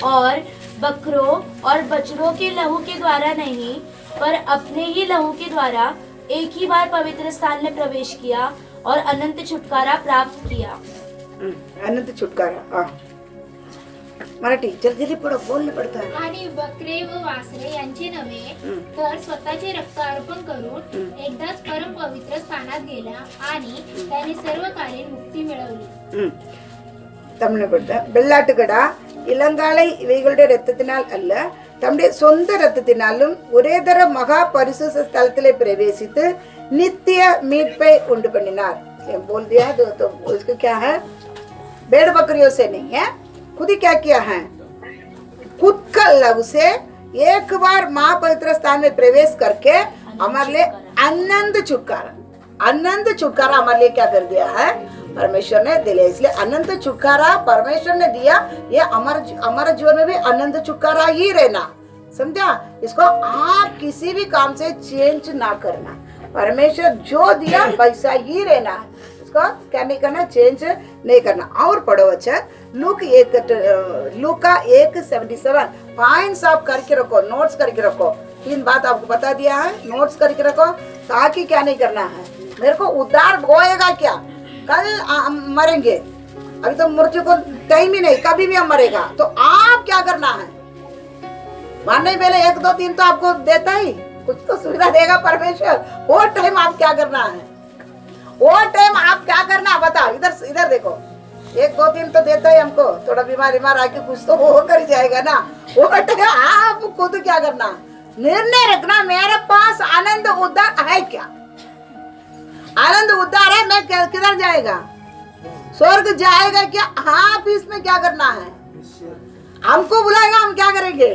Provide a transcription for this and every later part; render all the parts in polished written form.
और बकरों और बछड़ों के लहू के द्वारा नहीं, पर अपने ही लहू के द्वारा एक ही बार पवित्र स्थान में प्रवेश किया और अनंत छुटकारा प्राप्त किया। अनंत छुटकारा। मराठी जल्दी जल्दी पढ़ो, बोलने पड़ता है। आणि बकरे व वासरे यांचे नव्हे, तर स्वतःचे रक्त अर्पण करून एकदाच परम पवित्र स्थानात गेला आणि त्याने सर्व कार्य मुक्ती मिळवली. தமிழ்படுத்த வெள்ளாட்டுக்கடா இளங்காலை இவைகளுடைய இரத்தத்தினால் அல்ல, தம்முடைய சொந்த இரத்தத்தினாலும் ஒரே தர மகா பரிசுத்த ஸ்தலத்திலே பிரவேசித்து नित्य मीटपை उंडु பண்ணினார். बोल दिया तो उसको क्या है, भेड़ बकरियों से नहीं है, खुद ही क्या किया है, खुद का लहू से एक बार महापवित्र स्थान में प्रवेश करके हमारे लिए आनंद छुटकारा हमारे लिए क्या कर दिया है, परमेश्वर ने दिया। इसलिए अनंत छुटकारा परमेश्वर ने दिया, ये हमारे जीवन में भी अनंत छुटकारा ही रहना, समझा। इसको आप किसी भी काम से चेंज ना करना, परमेश्वर जो दिया वैसा ही रहना है, इसको क्या नहीं करना, चेंज नहीं करना। और पढ़ो अच्छा, लूका 1:77 पॉइंट्स आप करके रखो, नोट्स करके रखो, 3 बात आपको बता दिया है, नोट्स करके रखो, ताकि क्या नहीं करना है, मेरे को उद्धार होएगा क्या, कल मरेंगे, अभी तो मृत्यु को टाइम ही नहीं, कभी भी हम मरेगा, तो आप क्या करना है, मारने पहले 1 2 3 तो आपको देता ही, कुछ तो सुविधा देगा परमेश्वर, वो टाइम आप क्या करना है, वो टाइम आप क्या करना है बताओ। इधर देखो, 1 2 3 तो देता है हमको, थोड़ा बीमार आके कुछ तो हो कर जाएगा ना, वो टाइम आप खुद क्या करना, निर्णय रखना, मेरे पास आनंद उद्धार है क्या, आनंद उद्धार है, मैं किधर जाएगा, स्वर्ग जाएगा क्या, आप इसमें क्या करना है, हमको बुलाएगा हम क्या करेंगे,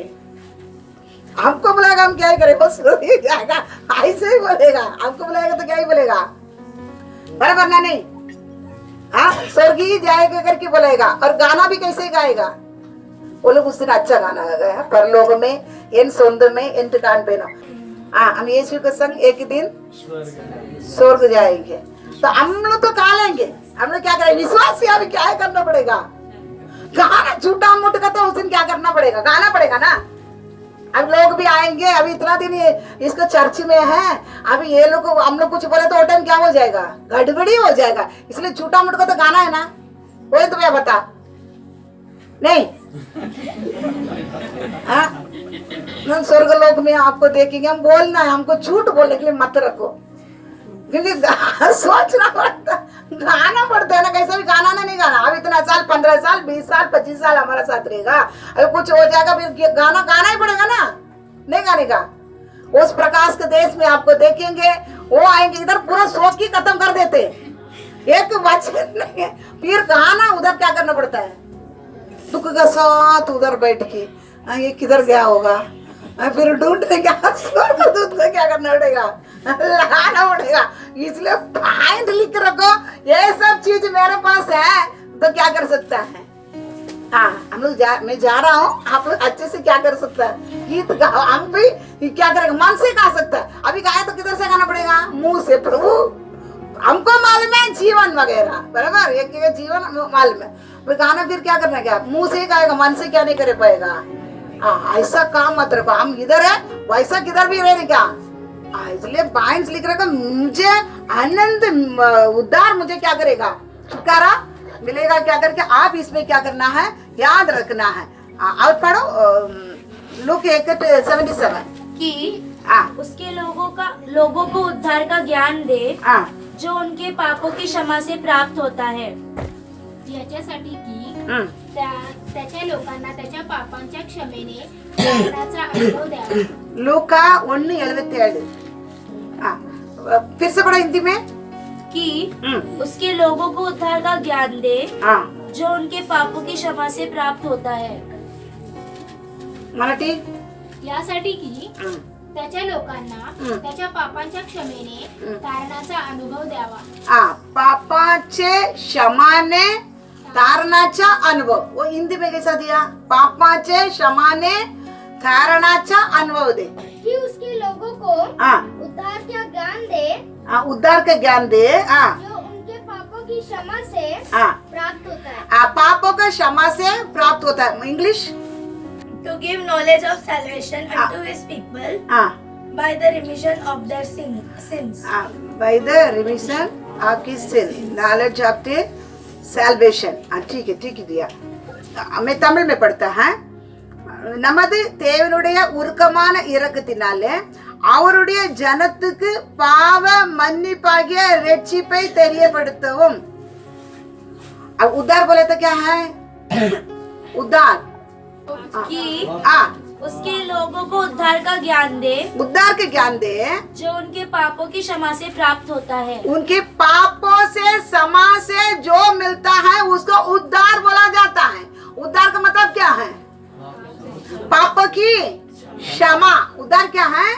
हमको बुलाएगा हम क्या ही करेंगे, स्वर्ग जाएगा ऐसे ही बोलेगा, हमको बुलाएगा तो क्या ही बोलेगा, बराबर ना नहीं, हाँ स्वर्ग ही जाएगा करके बोलेगा। और गाना भी कैसे गाएगा, वो लोग उस दिन अच्छा गाना गाया, परलोक में एन सोंद में एंट कान पेनो, हम यीशु के संग एक ही दिन स्वर्ग जाएंगे, तो हम लोग तो खा लेंगे, हम लोग क्या करेंगे, विश्वास से अभी क्या करना पड़ेगा, गाना झूठा मूठ का, तो उस दिन क्या करना पड़ेगा, गाना पड़ेगा ना। अब लोग भी आएंगे, अभी इतना दिन इसको चर्च में है, अभी ये लोग हम लोग कुछ बोले तो वो टाइम क्या हो जाएगा, गड़बड़ी हो जाएगा, इसलिए झूठा मूठ का तो गाना है ना, कोई तुम्हें बता नहीं, हम स्वर्ग लोक में आपको देखेंगे, हम बोलना है, हमको झूठ बोलने के लिए मत रखो, क्योंकि सोचना पड़ता, गाना पड़ता है ना, कैसा भी गाना ना नहीं गाना। अब इतना साल 15 साल 20 साल 25 साल हमारा साथ रहेगा, अगर कुछ हो जाएगा फिर गाना ही पड़ेगा ना, नहीं गाने का। उस प्रकाश के देश में आपको देखेंगे, वो आएंगे, इधर पूरा शौक ही खत्म कर देते, एक वचन नहीं है, फिर गाना उधर क्या करना पड़ता है, दुख के साथ उधर बैठ के ये किधर गया होगा, फिर ढूंढने दूध को क्या करना पड़ेगा, लगाना पड़ेगा। इसलिए पॉइंट लिख रखो, ये सब चीज मेरे पास है तो क्या कर सकता है, हाँ हम लोग मैं जा रहा हूँ, आप लोग अच्छे से क्या कर सकता है, गीत गाओ, हम भी क्या करेंगे, मन से गा सकता है, अभी गाए तो किधर से गाना पड़ेगा, मुंह से। प्रभु हमको मालूम है जीवन वगैरह, बराबर, एक जीवन मालूम है, गाना फिर क्या करना, क्या मुंह से गाएगा, मन से क्या नहीं कर पाएगा, हाँ ऐसा काम मत रखो, हम इधर है वैसा किधर भी रहने क्या, इसलिए पॉइंट्स लिख रखो, मुझे आनंद उद्धार मुझे क्या करेगा, छुटकारा मिलेगा, क्या करके आप इसमें क्या करना है, याद रखना है। और पढ़ो लूका 1:77 कि हाँ उसके लोगों को उद्धार का ज्ञान दे हाँ जो उनके पापों की क्षमा से प्राप्त होता है। याच्यासाठी की हम्म, त्याच्या लोकांना त्याच्या पापांच्या क्षमेने मरणाचा अनुभव द्यावा। लूका 1:77। हाँ फिर से पढ़ो हिंदी में। कि उसके लोगों को उद्धार का ज्ञान दे हाँ जो उनके पापों की क्षमा से प्राप्त होता है। मराठी। यासाठी की हम्म, त्याच्या लोकांना त्याच्या पापांच्या क्षमेने तारणाचा अनुभव द्यावा। हाँ पापाचे क्षमाने तारणाचा अनुभव, वो हिंदी में कैसा दिया? पापाचे क्षमाने तारणाचा अनुभव दे। कि उसके लोगों को हाँ उद्धार का ज्ञान दे हाँ उद्धार का ज्ञान दे। हाँ जो उनके पापों की क्षमा से हाँ प्राप्त होता है। हाँ पापों का क्षमा से प्राप्त होता है। English. To give knowledge of salvation unto his people हाँ by the remission of their sins. हाँ by the remission of his sin, knowledge of the salvation। हाँ ठीक है दिया। मैं तमिल में पढ़ता है। நமது தேவனுடைய உருக்கமான இரக்கத்தினாலே அவருடைய ஜனத்துக்கு பாவ மன்னிப்பாகிய ரட்சிப்பை தெரியப்படுத்தவும்। अब उद्धार बोले तो क्या है? उद्धार। कि हाँ उसके लोगों को उद्धार का ज्ञान दे उद्धार के ज्ञान दे जो उनके पापों की क्षमा से प्राप्त होता है। उनके पापों से क्षमा से जो मिलता है उसको उद्धार बोला जाता है। उद्धार का मतलब क्या है? पापों की क्षमा। उद्धार क्या है?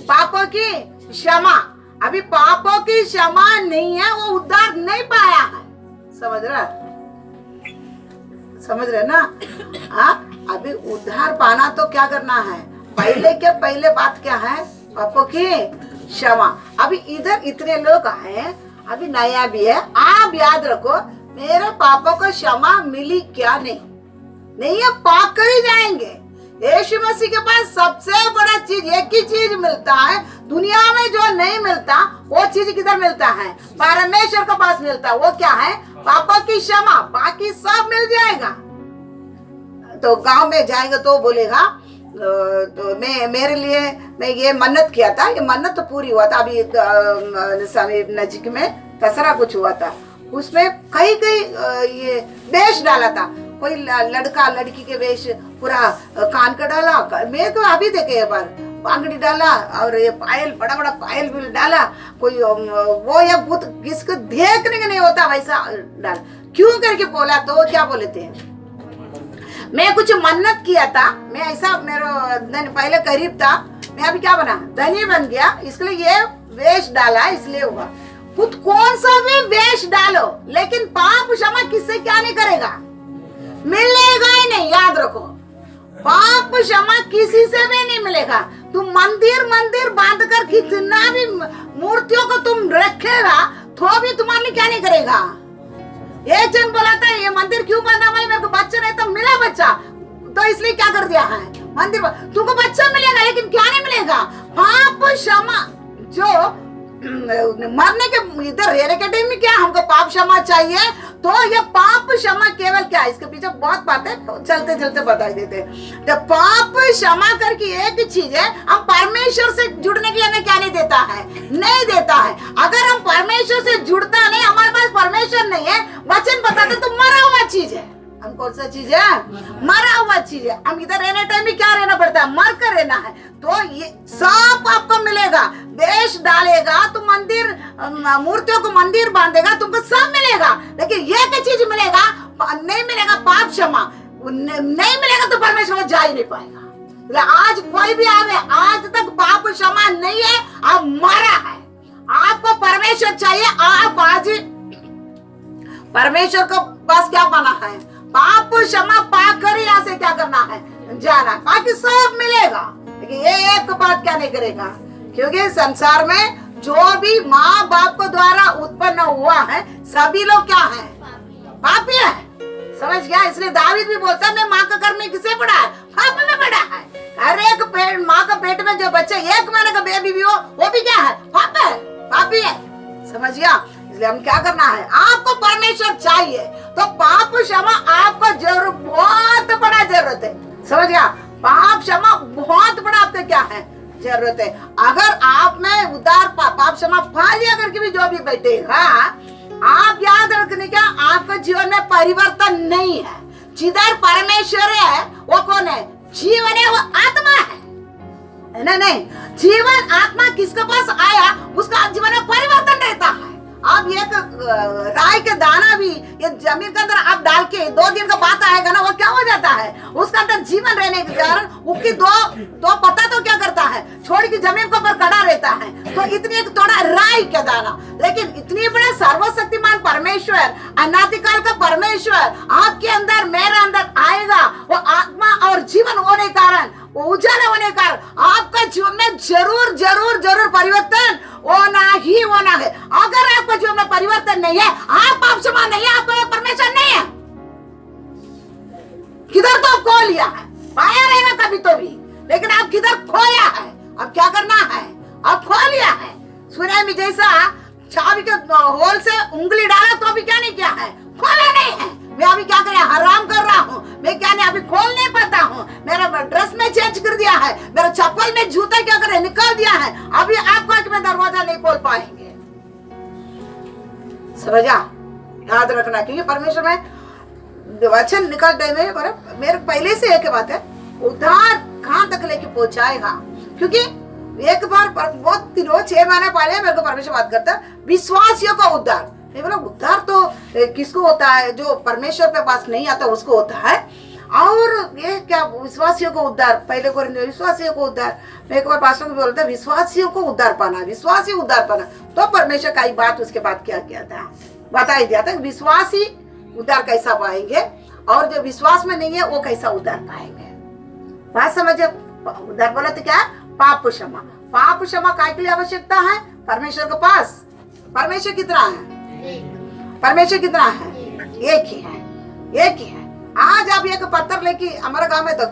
पापों की क्षमा। अभी पापों की क्षमा नहीं है, वो उद्धार नहीं पाया है। समझ रहे ना? हाँ अभी उद्धार पाना तो क्या करना है? पहले बात क्या है? पापों की क्षमा। अभी इधर इतने लोग हैं, अभी नया भी है। आप याद रखो मेरे पापों को क्षमा मिली क्या? नहीं है, पाप कर ही जाएंगे। यीशु मसीह के पास सबसे बड़ा चीज एक ही चीज मिलता है दुनिया में जो नहीं मिलता। वो चीज किधर मिलता है? परमेश्वर के पास मिलता है। वो क्या है? पापों की क्षमा। बाकी सब मिल जाएगा। तो गांव में जाएगा तो बोलेगा तो मेरे लिए मैं ये मन्नत किया था, ये मन्नत तो पूरी हुआ था। अभी नजीक में दशहरा कुछ हुआ था, उसमें कई ये वेश डाला था। कोई लड़का लड़की के वेश पूरा कान का डाला। मैं तो अभी देखे एक बार बांगड़ी डाला और ये पायल, बड़ा बड़ा पायल भी डाला। कोई वो ये भूत किसको देखने के नहीं होता वैसा डाला। क्यों करके बोला? तो क्या बोले थे? मैं कुछ मन्नत किया था, मैं ऐसा मेरा पहले करीब था, मैं अभी क्या बना? धनी बन गया, इसलिए ये वेश डाला, इसलिए हुआ। खुद कौन सा भी वेश डालो, लेकिन पाप क्षमा किससे क्या नहीं करेगा? मिलेगा ही नहीं। याद रखो, पाप क्षमा किसी से भी नहीं मिलेगा। तुम मंदिर बांध कर कितना भी मूर्तियों को तुम रखेगा तो भी तुम्हारे लिए क्या नहीं करेगा? एक जन बोला था ये मंदिर क्यों बांधा भाई? मेरे को बच्चा नहीं तो मिला बच्चा, तो इसलिए क्या कर दिया है? मंदिर तुमको बच्चा मिलेगा लेकिन क्या नहीं मिलेगा? पाप क्षमा। जो मरने के इधर रहने के टाइम में क्या हमको पाप क्षमा चाहिए, तो ये पाप क्षमा केवल क्या है? इसके पीछे बहुत बातें चलते चलते बता देते। तो पाप क्षमा करके एक चीज है, हम परमेश्वर से जुड़ने के लिए हमें क्या नहीं देता है? नहीं देता है। अगर हम परमेश्वर से जुड़ता नहीं, हमारे पास परमेश्वर नहीं है, वचन बताते तो मरा हुआ चीज है। हम कौन सा चीज है? मरा हुआ चीज है। हम इधर रहने टाइम में क्या रहना पड़ता है? मर कर रहना है। तो ये सब आपको मिलेगा। वेश डालेगा तो मंदिर, मूर्तियों को मंदिर बांधेगा, तुमको सब मिलेगा। लेकिन ये क्या चीज मिलेगा? नहीं मिलेगा पाप क्षमा। नहीं मिलेगा तो परमेश्वर को जा ही नहीं पाएगा। आज कोई भी आवे, आज तक पाप क्षमा नहीं है, आप मरा है। आपको परमेश्वर चाहिए। आप आज परमेश्वर को पास क्या पाना है? पाप क्षमा पाकर ही यहाँ से क्या करना है? जाना। बाकी सब मिलेगा, लेकिन ये एक बात क्या नहीं करेगा? क्योंकि संसार में जो भी माँ बाप को द्वारा उत्पन्न हुआ है सभी लोग क्या है? पापी है। समझ गया? इसलिए दावीद भी बोलता है मैं माँ का गर्भ में किसे पड़ा है? पाप में पड़ा है। हर एक माँ का पेट में जो बच्चा 1 महीने का बेबी भी हो, वो भी क्या है? पाप है, पापी है। समझ गया? इसलिए हम क्या करना है? आपको परमेश्वर चाहिए तो पाप क्षमा आपको जरूर, बहुत बड़ा जरूरत है। समझ गया? पाप क्षमा बहुत बड़ा आपका क्या है? जरूरत है। अगर आप में उदार पाप क्षमा पा लिया करके भी जो भी बैठेगा, आप याद रखने का आपका जीवन में परिवर्तन नहीं है। जिधर परमेश्वर है वो कौन है? जीवन है, वो आत्मा है ना? नहीं, जीवन आत्मा किसके पास आया उसका जीवन में परिवर्तन रहता है। आप एक राई के दाना भी ये जमीन के अंदर आप डाल के 2 दिन का बात आएगा ना, वो क्या हो जाता है? उसका अंदर जीवन रहने के कारण उसकी दो पत्ता तो क्या करता है? छोड़ की जमीन के ऊपर खड़ा रहता है। तो इतनी एक थोड़ा राई का दाना, लेकिन इतनी बड़ा सर्वशक्तिमान परमेश्वर, अनादिकाल का परमेश्वर आपके अंदर मेरे अंदर आएगा। वो आत्मा और जीवन होने कारण, उजाला होने का आपका जीवन में जरूर जरूर जरूर परिवर्तन होना ही होना है। अगर आपका जीवन में परिवर्तन नहीं है, आप पाप क्षमा नहीं है, आपका परमेश्वर नहीं है। किधर तो खो लिया है, पाया रहेगा कभी तो भी, लेकिन आप किधर खोया है? अब क्या करना है? आप खो लिया है। सुने में जैसा चाबी के होल से उंगली डाला तो अभी क्या नहीं किया है? खोला नहीं है। मैं अभी क्या कर हराम कर रहा हूँ, मैं क्या नहीं अभी खोल नहीं पाता हूँ। मेरा ड्रेस में चेंज कर दिया है, मेरा चप्पल में जूता क्या करे निकाल दिया है। अभी आपको मैं दरवाजा नहीं खोल पाएंगे। समझा? याद रखना, क्योंकि परमेश्वर में वचन निकल टाइम में मेरे पहले से एक बात है, उद्धार कहाँ तक लेके पहुंचाएगा। क्योंकि एक बार बहुत दिनों 6 महीने पहले मेरे को परमेश्वर बात करता है विश्वासियों का उद्धार। मैं बोला उद्धार तो किसको होता है? जो परमेश्वर के पास नहीं आता उसको होता है। और ये क्या विश्वासियों को उद्धार? पहले को विश्वासियों को उद्धार। मैं एक बार पास्टर को बोलता विश्वासियों को उद्धार पाना, विश्वासी उद्धार पाना। तो परमेश्वर का ही बात उसके बाद क्या किया था, बता ही दिया था। विश्वासी उद्धार कैसा पाएंगे और जो विश्वास में नहीं है वो कैसा उद्धार पाएंगे। बात समझे? उद्धार बोला तो क्या? पाप क्षमा। पाप क्षमा काय के लिए आवश्यकता है? परमेश्वर के पास। परमेश्वर कितना है? परमेश्वर कितना है? एक ही है, एक ही है। आज आप एक पत्थर लेके, हमारे गांव में तो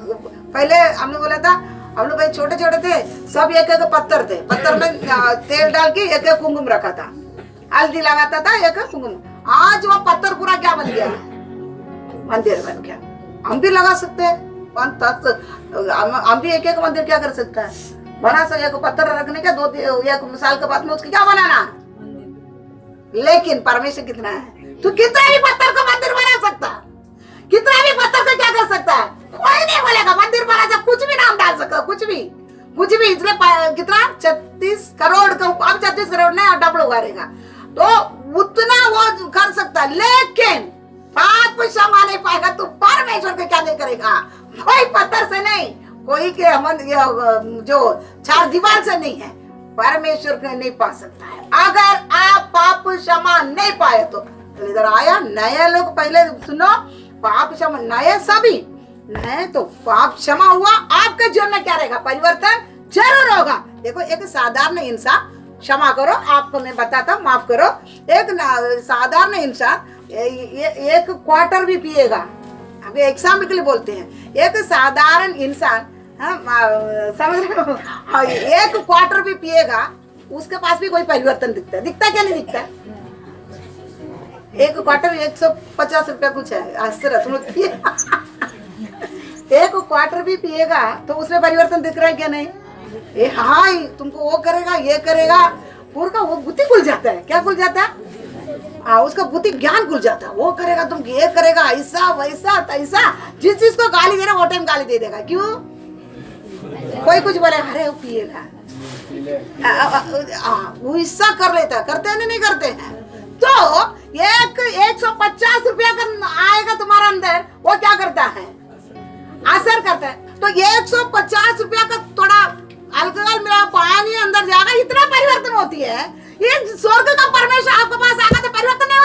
पहले हमने बोला था, हम लोग भाई छोटे छोटे थे, सब एक एक पत्थर थे, पत्थर में तेल डाल के एक एक कुंकुम रखा था, हल्दी लगाता था, एक एक कुंकुम। आज वो पत्थर पूरा क्या बन गया? मंदिर बन गया। हम भी लगा सकते हैं, हम भी एक एक मंदिर क्या कर सकता है? बना सकते। एक पत्थर रखने का 1 साल के बाद में उसकी क्या बनाना? लेकिन परमेश्वर कितना है? तू कितना भी पत्थर को मंदिर बना सकता, कितना भी पत्थर को क्या कर सकता है? कोई नहीं बोलेगा मंदिर बना सकता, कुछ भी नाम डाल सकता, कुछ भी इसलिए कितना 36 करोड़ का, अब 36 करोड़ नहीं डबल उगारेगा तो उतना वो कर सकता। लेकिन पाप क्षमा नहीं पाएगा तो परमेश्वर को क्या नहीं करेगा? कोई पत्थर से नहीं, कोई के हम जो 4 दीवार से नहीं है, परमेश्वर को नहीं पा सकता है। अगर आप पाप क्षमा नहीं पाए तो इधर आया नया लोग, पहले सुनो, पाप क्षमा नए सभी नए, तो पाप क्षमा हुआ, आपके जीवन में क्या रहेगा? परिवर्तन जरूर होगा। देखो एक साधारण इंसान, क्षमा करो आपको मैं बताता हूँ, माफ करो, एक साधारण इंसान एक क्वार्टर भी पिएगा, अभी एग्जाम्पल के लिए बोलते हैं, एक साधारण इंसान समझ रहे हो, एक क्वार्टर भी पिएगा, उसके पास भी कोई परिवर्तन दिखता है? दिखता क्या नहीं दिखता? एक क्वार्टर 150 रुपया कुछ है, एक क्वार्टर भी पिएगा तो उसमें परिवर्तन दिख रहा है क्या नहीं? ये हाँ तुमको वो करेगा, ये करेगा, पूरा वो बुद्धि खुल जाता है। क्या खुल जाता है? उसका बुद्धि ज्ञान खुल जाता है। वो करेगा, तुम ये करेगा, ऐसा वैसा तैसा, जिस चीज को गाली दे रहा वो टाइम गाली दे देगा। क्यों? कोई कुछ बोले अरे वो पिएगा, वो हिस्सा कर लेता है, करते हैं नहीं करते हैं। तो 150 रुपया का आएगा तुम्हारा अंदर, वो क्या करता है? असर करता है। तो 150 रुपया का थोड़ा अल्कोहल मिला पानी अंदर जाएगा, इतना परिवर्तन होती है। ये स्वर्ग का परमेश्वर आपके पास आएगा तो परिवर्तन नहीं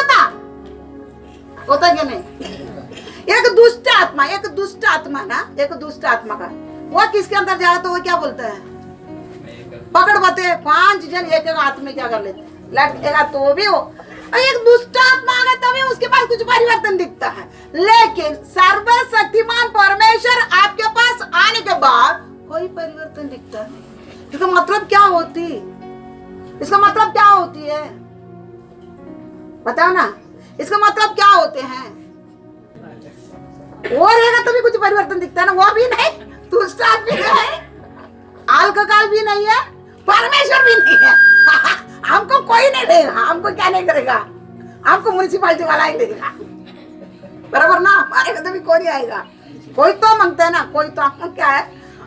होता क्या नहीं? एक दुष्ट आत्मा ना, एक दुष्ट आत्मा का वो किसके अंदर जाएगा तो वो क्या बोलता है? पकड़ बाते 5 जन एक एक हाथ में क्या कर लेते, लटकेगा तो भी हो। एक दुष्ट आत्मा आ गया तभी उसके पास कुछ परिवर्तन दिखता है। लेकिन सर्वशक्तिमान परमेश्वर आपके पास आने के बाद कोई परिवर्तन दिखता नहीं। इसका मतलब क्या होती? इसका मतलब क्या होती है? बताओ ना, इसका मतलब क्या होते हैं? वो रहेगा तभी कुछ परिवर्तन दिखता है ना, वो भी नहीं, दुष्ट आदमी है। काल का काल भी नहीं है, परमेश्वर भी नहीं है। हमको कोई नहीं देगा, हमको क्या नहीं करेगा, हमको म्युनिसिपालिटी वाला ही देगा, बराबर ना। हमारे घर भी कोई नहीं आएगा। कोई तो मांगता है ना, कोई तो हम क्या है,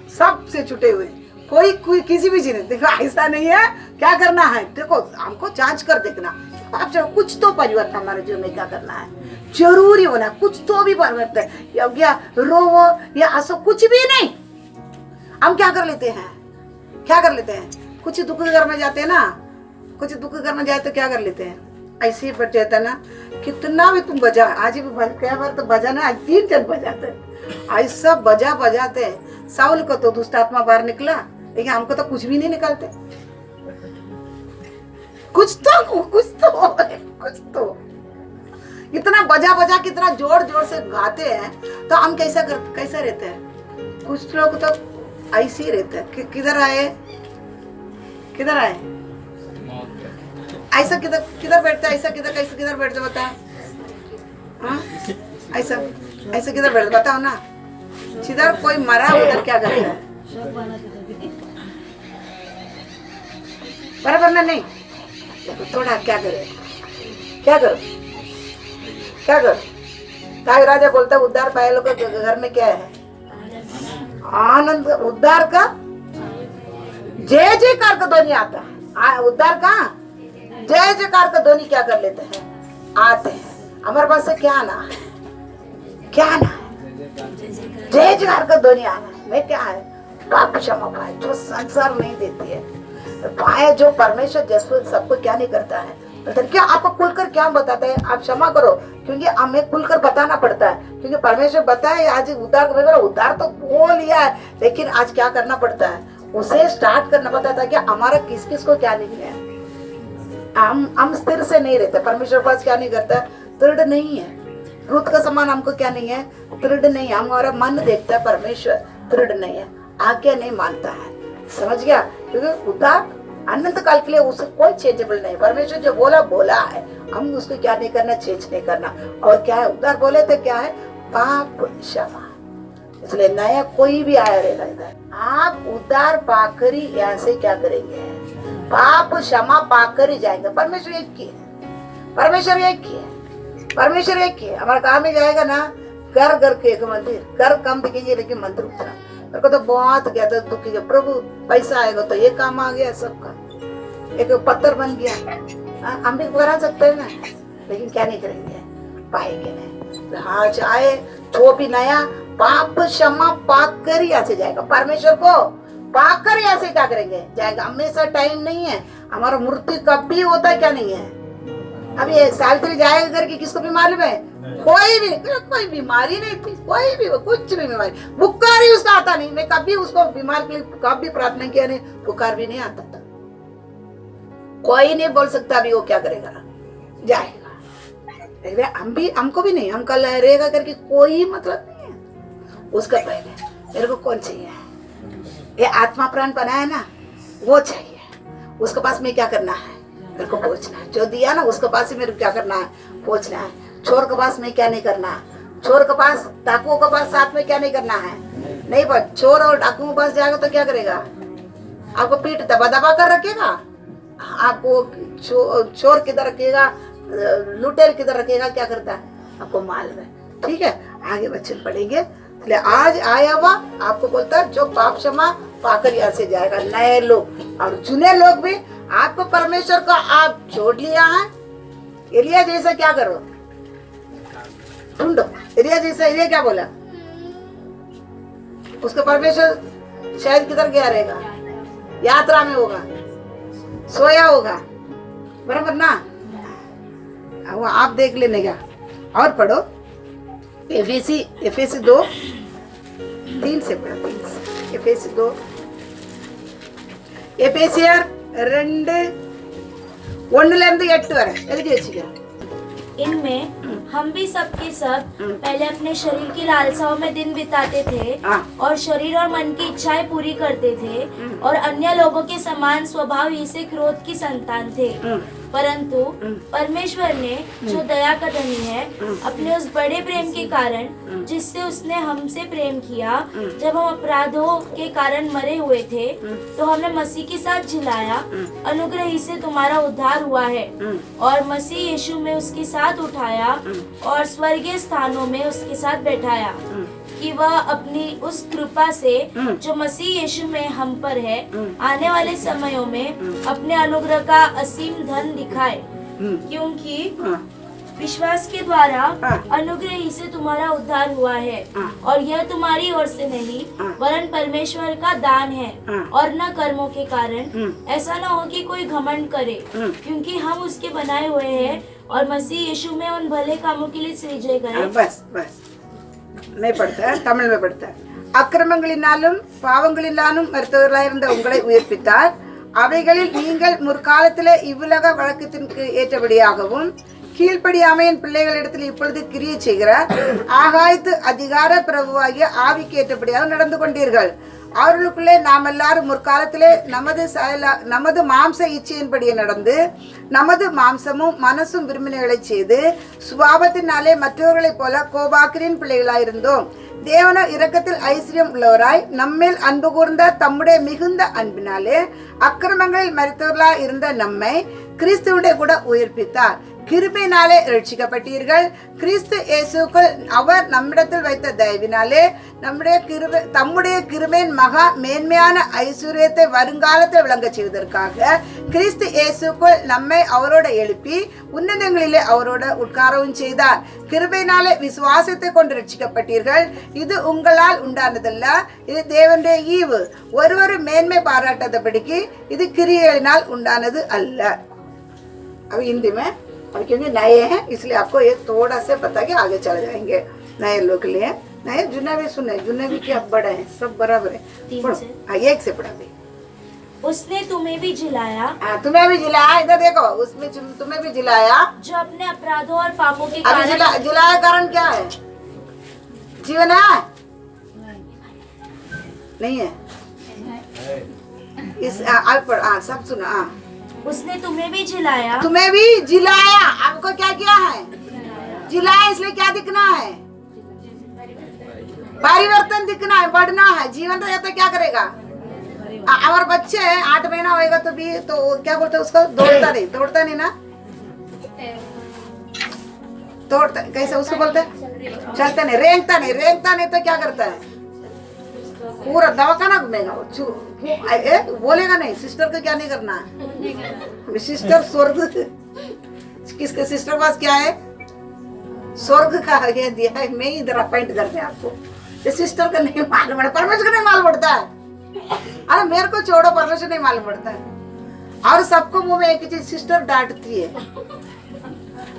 सबसे छुटे हुए, कोई किसी भी चीज देखो ऐसा नहीं है। क्या करना है देखो, हमको जांच कर देखना, आप जो कुछ तो परिवर्तन हमारे जीवन में क्या करना है, जरूरी होना, कुछ तो भी परिवर्तन, या रोवो या हंसो, कुछ भी नहीं। हम क्या कर लेते हैं, क्या कर लेते हैं, कुछ दुख घर में जाते हैं ना, कुछ दुख घर में जाए तो क्या कर लेते हैं, ऐसे ही बढ़ जाता ना, कितना भी तुम बजा, आज भी क्या बार तो बजा ना, आज 3 जन बजाते, ऐसा बजा बजाते। साउल को तो दुष्ट आत्मा बाहर निकला, लेकिन हमको तो कुछ भी नहीं निकलते। कुछ तो इतना बजा बजा कितना जोर जोर से गाते हैं, तो हम कैसा रहते हैं। कुछ लोग तो ऐसे ही रहते हैं, किधर आए ऐसा किधर बैठता है, ऐसा किधर बैठता बता, हाँ ऐसा किधर बैठता बताओ ना। जिधर कोई मरा उधर क्या करता है, बराबर ना। नहीं थोड़ा क्या करो ताई राजा बोलता है, उद्धार पाए लोग घर में क्या है, आनंद। उद्धार का जय जयकार का ध्वनि आता है, उद्धार का जय जयकार का ध्वनि क्या कर लेते हैं, आते हैं। हमारे पास से क्या आना है, जय जयकार का ध्वनि आना है। मैं क्या है, पाप क्षमा पाए जो संसार नहीं देती है, पाए जो परमेश्वर जैसे सबको क्या नहीं करता है। तो क्या आपको खुलकर क्या बताता है, आप क्षमा करो, क्योंकि हमें खुलकर बताना पड़ता है, क्योंकि परमेश्वर बताए आज उद्धार तो बोल लिया है, लेकिन आज क्या करना पड़ता है, उसे स्टार्ट करना पड़ता था कि हमारा किस किस को क्या नहीं है। हम स्थिर से नहीं रहते, परमेश्वर पास क्या नहीं करता, दृढ़ नहीं है। रुत का समान हमको क्या नहीं है, दृढ़ नहीं है। हमारा मन देखता है, परमेश्वर दृढ़ नहीं है, आज्ञा नहीं मानता है, समझ गया। क्योंकि उद्धार अनंत काल के लिए उससे कोई चेंजेबल नहीं। परमेश्वर जो बोला है, हम उसको क्या नहीं करना, चेंज नहीं करना। और क्या है, उद्धार बोले तो क्या है, पाप क्षमा। इसलिए नया कोई भी आया रहेगा इधर, आप उद्धार पाकर ही यहाँ से क्या करेंगे, पाप क्षमा पाकर ही जाएंगे। परमेश्वर एक ही है, परमेश्वर एक ही है। हमारा काम ही जाएगा ना, घर के एक मंदिर, घर कम दिखेंगे लेकिन मंदिर उतना। मेरे को तो बहुत क्या था दुख की, प्रभु पैसा आएगा तो ये काम आ गया, सबका एक पत्थर बन गया। हम भी करा सकते हैं ना, लेकिन क्या नहीं करेंगे, पाएंगे नहीं। हाँ चाहे जो भी नया पाप क्षमा पाकर ही ऐसे जाएगा, परमेश्वर को पाकर ही ऐसे क्या करेंगे, जाएगा। हमेशा टाइम नहीं है, हमारा मृत्यु कब भी होता है क्या नहीं है। अब ये सावित्री जाएगा करके किसको भी मालूम है, कोई बीमारी नहीं थी, कोई भी कुछ भी बीमारी, बुखार ही उसका आता नहीं। मैं कभी उसको बीमार के लिए कभी प्रार्थना किया नहीं, बुखार भी नहीं आता था। कोई नहीं बोल सकता अभी वो क्या करेगा, जाएगा। हमको भी नहीं, हम कल रहेगा करके कोई मतलब नहीं है। उसका पहले मेरे को कौन चाहिए, ये आत्मा प्राण बनाया ना, वो चाहिए। उसके पास में क्या करना है, मेरे को पहुंचना है। जो दिया ना उसके पास ही मेरे को क्या करना है, पहुंचना है। चोर के पास में क्या नहीं करना, चोर के पास, डाकुओं के पास साथ में क्या नहीं करना है, नहीं। पर चोर और डाकुओं के पास जाएगा तो क्या करेगा, आपको पीठ दबा दबा कर रखेगा। आपको चोर किधर रखेगा, लुटेर किधर रखेगा, क्या करता है आपको मालूम है। ठीक है, आगे बच्चे पढ़ेंगे। आज आया हुआ आपको बोलता है, जो पाप क्षमा पाकर यहाँ से जाएगा। नए लोग और जुने लोग भी आपको परमेश्वर को आप जोड़ लिया है। एलिया जैसा क्या करो, ढूंढो। एलिया जैसा, एलिया क्या बोला, उसका परमेश्वर शायद किधर गया रहेगा, यात्रा में होगा, सोया होगा, बराबर ना। वो आप देख लेने का। और पढ़ो एफेसी 2:3 से पढ़ो, 3 से। एफेसी 2, एफेसियर 2:1-8 वरे எழுதி வச்சுக்கிறேன்। इनमें हम भी सब के सब पहले अपने शरीर की लालसाओं में दिन बिताते थे और शरीर और मन की इच्छाएं पूरी करते थे और अन्य लोगों के समान स्वभाव ही से क्रोध की संतान थे। परंतु परमेश्वर ने जो दया का धनी है अपने उस बड़े प्रेम के कारण जिससे उसने हमसे प्रेम किया, जब हम अपराधों के कारण मरे हुए थे तो हमें मसीह के साथ जिलाया। अनुग्रह ही से तुम्हारा उद्धार हुआ है और मसीह यीशु में उसके साथ उठाया और स्वर्गीय स्थानों में उसके साथ बैठाया, कि वह अपनी उस कृपा से जो मसीह यीशु में हम पर है आने वाले समयों में अपने अनुग्रह का असीम धन दिखाए। क्योंकि विश्वास के द्वारा अनुग्रह ही से तुम्हारा उद्धार हुआ है और यह तुम्हारी ओर से नहीं वरन परमेश्वर का दान है और न कर्मों के कारण, ऐसा न हो कि कोई घमंड करे, क्योंकि हम उसके बनाए हुए हैं और मसीह यीशु में उन भले कामों के लिए सृजे गए। बस नहीं पढ़ता है, तमिल में पढ़ता है। அக்கிரமங்களினாலும் பாவங்களினாலும் மரித்தவர்களாயிருந்த உங்களை உயிர்ப்பித்தார். அவைகளில் நீங்கள் முற்காலத்திலே இவ்வுலக வழக்கத்திற்கு ஏற்றபடியாகவும் கீழ்ப்படியாமையின் பிள்ளைகளிடத்தில் இப்பொழுது கிரியை செய்கிறார் ஆகாயத்து அதிகார பிரபுவாகிய ஆவிக்கு ஏற்றபடியாக நடந்து கொண்டீர்கள். அவர்களுக்குள்ளே நாம் எல்லாரும் முற்காலத்திலே நமது மாம்ச இச்சையின்படியே நடந்து நமது மாம்சமும் மனசும் விரும்பினைகளை செய்து சுபாவத்தினாலே மற்றவர்களைப் போல கோபாக்கிரின் பிள்ளைகளாயிருந்தோம். தேவனோ இரக்கத்தில் ஐஸ்வர்யம் உள்ளவராய் நம்மேல் அன்பு கூர்ந்த தம்முடைய மிகுந்த அன்பினாலே அக்கிரமங்களில் மரித்தவர்களாய் இருந்த நம்மை கிறிஸ்துவுடைய கூட உயிர்ப்பித்தார். கிருபையினாலே ரட்சிக்கப்பட்டீர்கள். கிறிஸ்து இயேசுக்குள் அவர் நம்மிடத்தில் வைத்த தயவினாலே தம்முடைய கிருபையின் மகா மேன்மையான ஐஸ்வர்யத்தை வருங்காலத்தில் விளங்க செய்வதற்காக கிறிஸ்து இயேசுக்குள் நம்மை அவரோட எழுப்பி உன்னதங்களிலே அவரோட உட்காரவும் செய்தார். கிருபையினாலே விசுவாசத்தை கொண்டு ரட்சிக்கப்பட்டீர்கள். இது உங்களால் உண்டானதல்ல, இது தேவனுடைய ஈவு. ஒருவர் மேன்மை பாராட்டாதபடிக்கு இது கிரியைகளினால் உண்டானது அல்ல. अब हिंदी में, अब क्योंकि नए हैं इसलिए आपको ये थोड़ा से बता के आगे चले जाएंगे नए लोग के लिए। नए जुना भी सुने, जुना भी क्या बड़ा है, सब बराबर है। एक से पढ़ा भी। उसने तुम्हें भी जिलाया, तुम्हें भी जिलाया, इधर देखो, उसमें तुम्हें भी जिलाया जो अपने अपराधों और पापों के कारण। जिलाया कारण क्या है? जीवन है नहीं है? इस सब सुना। उसने तुम्हें भी जिलाया, तुम्हें भी जिलाया। आपको क्या किया है? जिलाया, इसलिए क्या दिखना है? परिवर्तन दिखना है, बढ़ना है। जीवन तो ये तो क्या करेगा? हमारे बच्चे 8 महीना होएगा तो भी तो क्या बोलते हैं उसको, दौड़ता नहीं ना, दौड़ता कैसे उसको बोलते हैं? चलता नहीं, रेंगता नहीं तो क्या करता है? पूरा दवाखाना घूमेगा वो, बोलेगा नहीं। सिस्टर को क्या नहीं करना है? सिस्टर स्वर्ग, किसके सिस्टर पास क्या है? स्वर्ग का ये दिया है। मैं इधर अपॉइंट करते हैं आपको। ये सिस्टर का नहीं मालूम पड़ता, परमेश्वर को नहीं मालूम पड़ता है। अरे मेरे को छोड़ो, परमेश्वर नहीं मालूम पड़ता है। और सबको मुंह में एक चीज, सिस्टर डांटती है,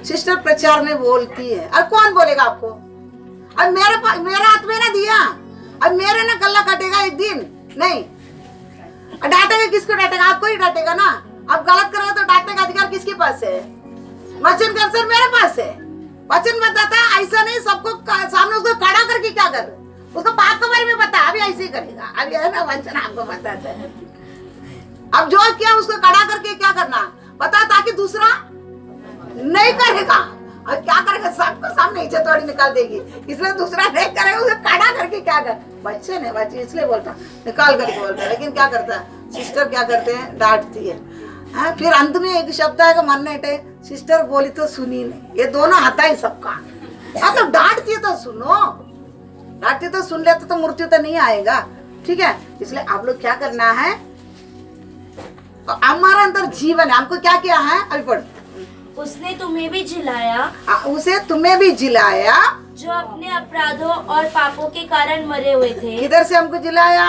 सिस्टर प्रचार में बोलती है। और कौन बोलेगा आपको? अब मेरा हाथ में ना दिया, अब मेरे ना गला काटेगा एक दिन नहीं। डांटेगा किसको? डांटेगा आपको ही डांटेगा ना। आप गलत करोगे तो डांटने का अधिकार किसके पास है? वचन का अवसर मेरे पास है। वचन बताता है ऐसा नहीं, सबको सामने उसको खड़ा करके क्या कर, उसको पाप के बारे में बता, अभी ऐसे ही करेगा। अभी है ना वचन आपको बताता है। अब जो किया उसको खड़ा करके क्या करना बता, ताकि दूसरा नहीं करेगा। और क्या करेगा? सबको सामने इज्जत थोड़ी निकाल देगी, इसलिए दूसरा नहीं करेगा, उसे खड़ा करके क्या कर। बच्चे ने बच्चे इसलिए बोलता निकाल करके बोलता है, लेकिन क्या करता है? सिस्टर क्या करते हैं? डांटती है। फिर अंत में एक शब्द आएगा मन नहीं, सिस्टर बोली तो सुनी नहीं। ये दोनों आता है सबका। तो डांटती है तो सुनो, डांटती तो सुन लेते तो मृत्यु तो नहीं आएगा। ठीक है, इसलिए आप लोग क्या करना है? हमारा अंदर जीवन है, हमको क्या किया है? अभी पढ़। उसने तुम्हें भी जिलाया, उसे तुम्हें भी जिलाया जो अपने अपराधों और पापों के कारण मरे हुए थे। किधर से हमको जिलाया?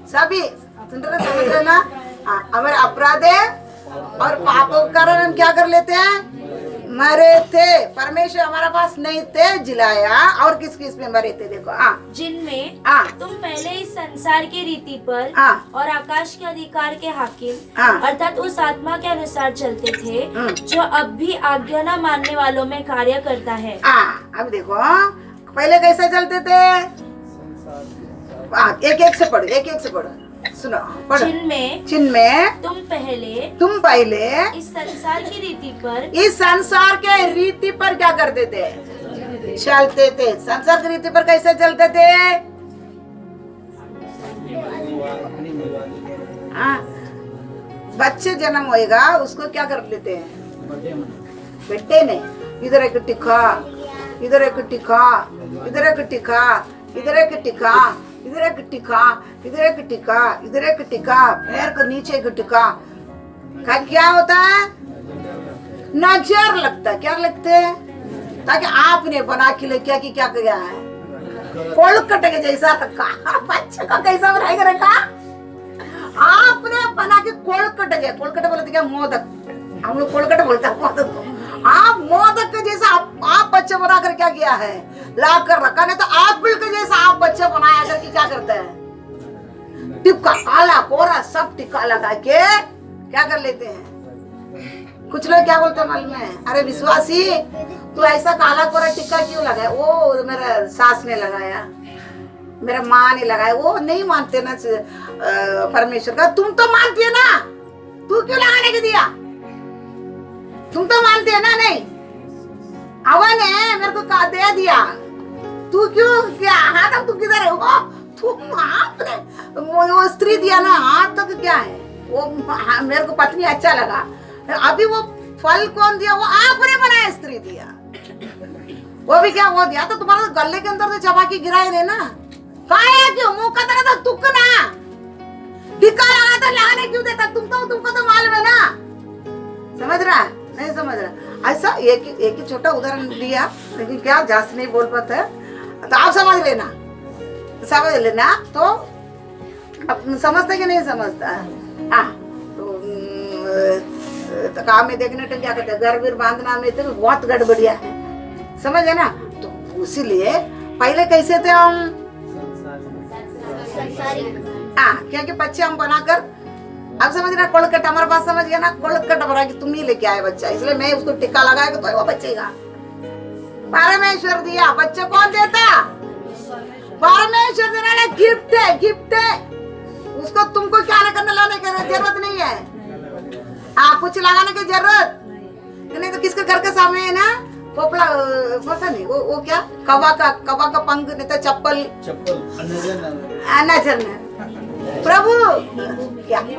सभी समझ रहे ना? हमारे अपराध और पापों के कारण हम क्या कर लेते हैं? मरे थे। परमेश्वर हमारे पास नहीं थे, जिलाया। और किस किस में मरे थे? देखो जिनमें तुम पहले इस संसार की रीति पर और आकाश के अधिकार के हाकिम अर्थात उस आत्मा के अनुसार चलते थे जो अब भी आज्ञा न मानने वालों में कार्य करता है। अब देखो पहले कैसे चलते थे? एक एक से पढ़ो, एक एक से पढ़ो। सुनो पढ़ो। जिनमें तुम पहले इस संसार की रीति पर क्या करते थे? चलते थे। संसार की रीति पर कैसे चलते थे? हाँ, बच्चे जन्म होएगा उसको क्या कर लेते हैं? बेटे ने इधर एक टिक्का, इधर एक टिक्का, इधर एक टिक्का, इधर एक टिक्का, इधर एक टिक्का, इधर एक टिक्का, इधर एक टिक्का, पैर के नीचे एक टिक्का का क्या होता है? नजर लगता है। क्या लगते है? ताकि आपने बना के ले क्या किया है? कोलकटे के जैसा रखा। बच्चे को कैसा बनाएगा रखा? आपने बना के कोलकटे के, कोलकटे बोलते क्या? मोदक। हम लोग कोलकटे बोलते हैं मोदक को। आप मोदक के जैसा आप बच्चे बनाकर क्या किया है? ला कर रखा। नहीं तो एप्पल के जैसा आप बच्चे बनाया करके क्या करते हैं? टिक्का काला कोरा सब टिक्का लगा के क्या कर लेते हैं? कुछ लोग क्या बोलते हैं मालूम है? अरे विश्वासी, तू ऐसा काला कोरा टिक्का क्यों लगाया? वो मेरा सास ने लगाया, मेरा माँ ने लगाया। वो नहीं मानते ना परमेश्वर का। तुम तो मानती है ना, तू क्यों लगाने के दिया? तुम तो मानते है ना? नहीं, अवन ने मेरे को दे दिया, तू क्यों क्या? हाथ तक तू किधर है? वो तुम आपने वो स्त्री दिया ना, हाथ तक क्या है? वो मेरे को पत्नी अच्छा लगा। अभी वो फल कौन दिया? वो आपने बनाया, स्त्री दिया। वो भी क्या वो दिया? तो तुम्हारा गले के अंदर तो चबा के गिराए रहे ना। खाया क्यों? मुंह का तरह तो तुकना टिक्का लगा था, लगाने क्यों देता? तुमको तो मालूम है ना। समझ रहा? नहीं समझ रहा? ऐसा एक ही छोटा उदाहरण दिया, लेकिन क्या जास्त नहीं बोल पाता है तो आप समझ लेना, तो अब समझते कि नहीं समझता? हाँ, तो काम में देखने तो क्या कहते हैं? घर वीर बांधना में तो बहुत गड़बड़िया है, समझ है ना? तो उसीलिए पहले कैसे थे हम? हाँ, क्योंकि बच्चे हम बनाकर, अब समझ रहा? कोलकट, हमारे पास समझ गया ना? कोलकट बना के तुम ही लेके आए बच्चा, इसलिए मैं उसको टिक्का लगाया तो वो बचेगा। परमेश्वर दिया, बच्चे कौन देता? परमेश्वर देने वाला गिफ्ट है, गिफ्ट है। उसको तुमको क्या करने लाने की जरूरत नहीं है। हाँ, कुछ लगाने की जरूरत नहीं। तो किसके घर के सामने है ना पोपला, पता नहीं वो क्या कवा का पंख, नहीं तो चप्पल नजर में प्रभु क्या क्या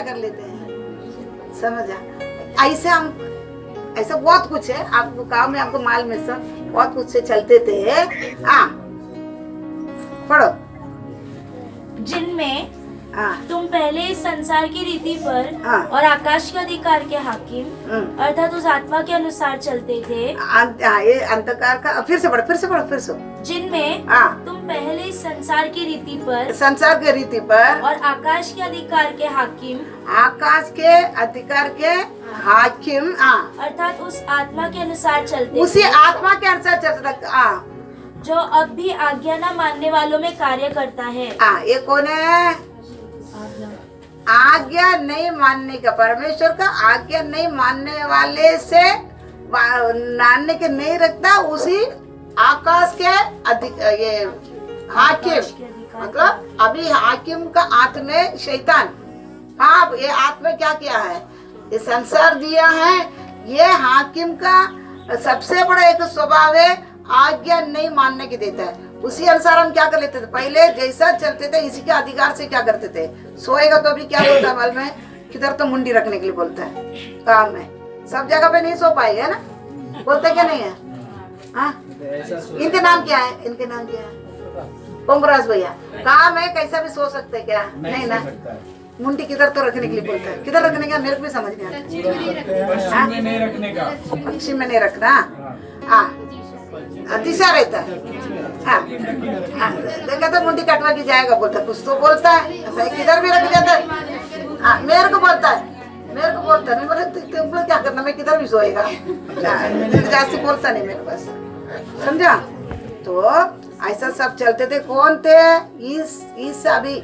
कर लेते हैं? समझा? ऐसे हम ऐसा बहुत कुछ है। आपको काम में, आपको माल में सब बहुत कुछ से चलते थे। हाँ, पढ़ो। जिनमें तुम पहले इस संसार की रीति पर और आकाश के अधिकार के हाकिम अर्थात उस आत्मा के अनुसार चलते थे। ये अंधकार का फिर से पढ़ो। जिनमें तुम पहले इस संसार की रीति पर और आकाश के अधिकार के हाकिम अर्थात उस आत्मा के अनुसार चलते, उसी आत्मा के अनुसार चलते, जो अब भी आज्ञा न मानने वालों में कार्य करता है। ये कौन है? आज्ञा नहीं मानने का, परमेश्वर का आज्ञा नहीं मानने वाले से मानने के नहीं रखता, उसी आकाश के ये हाकिम, मतलब अभी हाकिम का आत्मा शैतान। हाँ, ये आत्मा क्या किया है? ये संसार दिया है। ये हाकिम का सबसे बड़ा एक स्वभाव है, आज्ञा नहीं मानने की देता है। उसी अनुसार हम क्या कर लेते थे? पहले जैसा चलते थे, इसी के अधिकार से क्या करते थे? सोएगा तो अभी क्या बोलता है मालूम है? किधर तो मुंडी रखने के लिए बोलता है। काम में सब जगह पे नहीं सो पाएगा ना, बोलते क्या नहीं है? हाँ, इनके नाम क्या है? पोमराज भैया, काम है कैसा भी सो सकते क्या? नहीं ना, मुंडी किधर तो रखने के लिए बोलता है। किधर रखने का मेरे को भी समझ गया। पक्षी में नहीं रखना। हाँ, दिशा रहता है। हाँ, देखा तो मुंडी कटवा के जाएगा बोलता है, कुछ तो बोलता है। किधर भी रख जाता है। हाँ, मेरे को बोलता है, मैं बोले तुम क्या करना, मैं किधर भी सोएगा। जास्ती बोलता नहीं मेरे पास, समझा? तो ऐसा सब चलते थे। कौन थे? इस अभी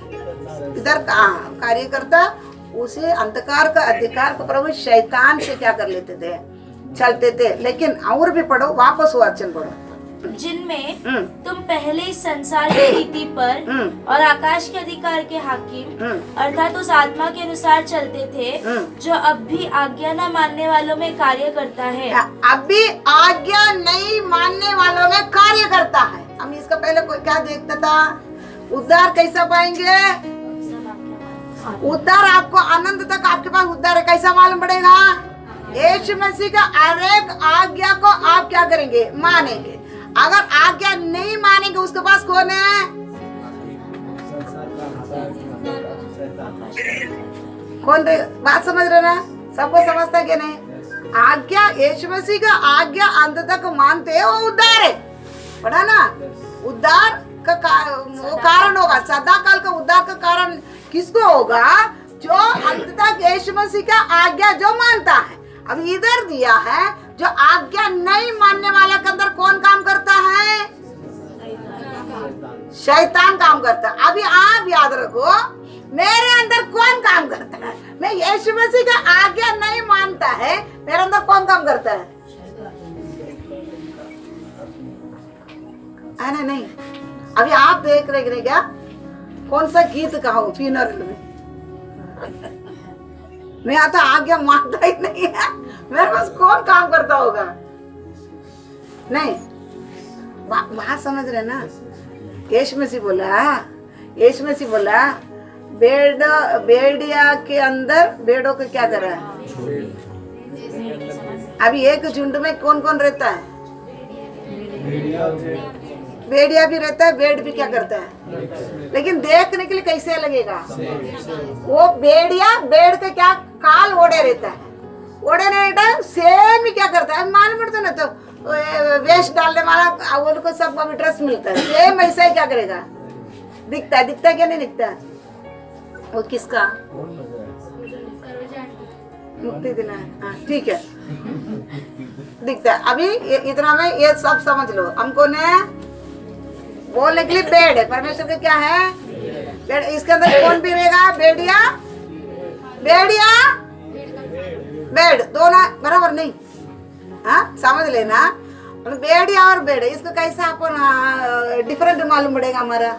इधर कार्य करता, उसे अंधकार का अधिकार को प्रभु शैतान से क्या कर लेते थे? चलते थे। लेकिन और भी पढ़ो, वापस वचन पढ़ो। जिनमें तुम पहले इस संसार की रीति पर और आकाश के अधिकार के हाकिम अर्थात उस आत्मा के अनुसार चलते थे जो अब भी आज्ञा न मानने वालों में कार्य करता है। अभी आज्ञा नहीं मानने वालों में कार्य करता है। हम इसका पहले कोई क्या देखता था, उद्धार कैसा पाएंगे? उद्धार आपको अनंत तक आपके पास उद्धार है, कैसा मालूम पड़ेगा? यीशु मसीह का हर एक आज्ञा को आप क्या करेंगे? मानेंगे। अगर आज्ञा नहीं मानेंगे उसके पास कौन है? कौन? बात समझ रहे ना? सबको समझता क्या नहीं? आज्ञा, यीशु मसीह का आज्ञा अंत तक मानते हैं, वो उद्धार है। पढ़ा ना? उद्धार का वो कारण होगा, सदा काल का उद्धार का कारण किसको होगा? जो अंत तक यीशु मसीह का आज्ञा जो मानता है। अब इधर दिया है जो आज्ञा नहीं मानने वाला के अंदर कौन काम करता है? शैतान काम करता है। अभी आप याद रखो, मेरे अंदर कौन काम करता है? मैं यीशु मसीह का आज्ञा नहीं मानता है, मेरे अंदर कौन काम करता है? ना नहीं, अभी आप देख रहे क्या कौन सा गीत गाऊं फ्यूनरल में? मैं आता आज्ञा मानता ही नहीं है, मेरे पास कौन काम करता होगा? नहीं, बात समझ रहे ना? यीशु मसीह बोला भेड़िया के अंदर भेड़ों को क्या कर रहा है? अभी एक झुंड में कौन कौन रहता है? भेड़िया भी रहता है, भेड़ भी क्या करता है? लेकिन देखने के लिए कैसे लगेगा? वो भेड़िया भेड़ के क्या काल ओढ़े रहता है, ओढ़े रहता है, सेम ही क्या करता है? मालूम पड़ता ना, तो वेश डालने वाला उनको सब ड्रेस मिलता है, सेम ऐसा ही क्या करेगा? दिखता है क्या नहीं दिखता? वो किसका? मुक्ति देना है, ठीक है, दिखता है। अभी इतना में ये सब समझ लो, हमको ने बोलने के लिए पेड़ है, परमेश्वर का क्या है? पेड़। इसके अंदर कौन भी रहेगा? भेड़ दोनों बराबर नहीं, हाँ समझ लेना। भेड़िया और भेड़ इसको कैसा अपन डिफरेंट मालूम पड़ेगा? हमारा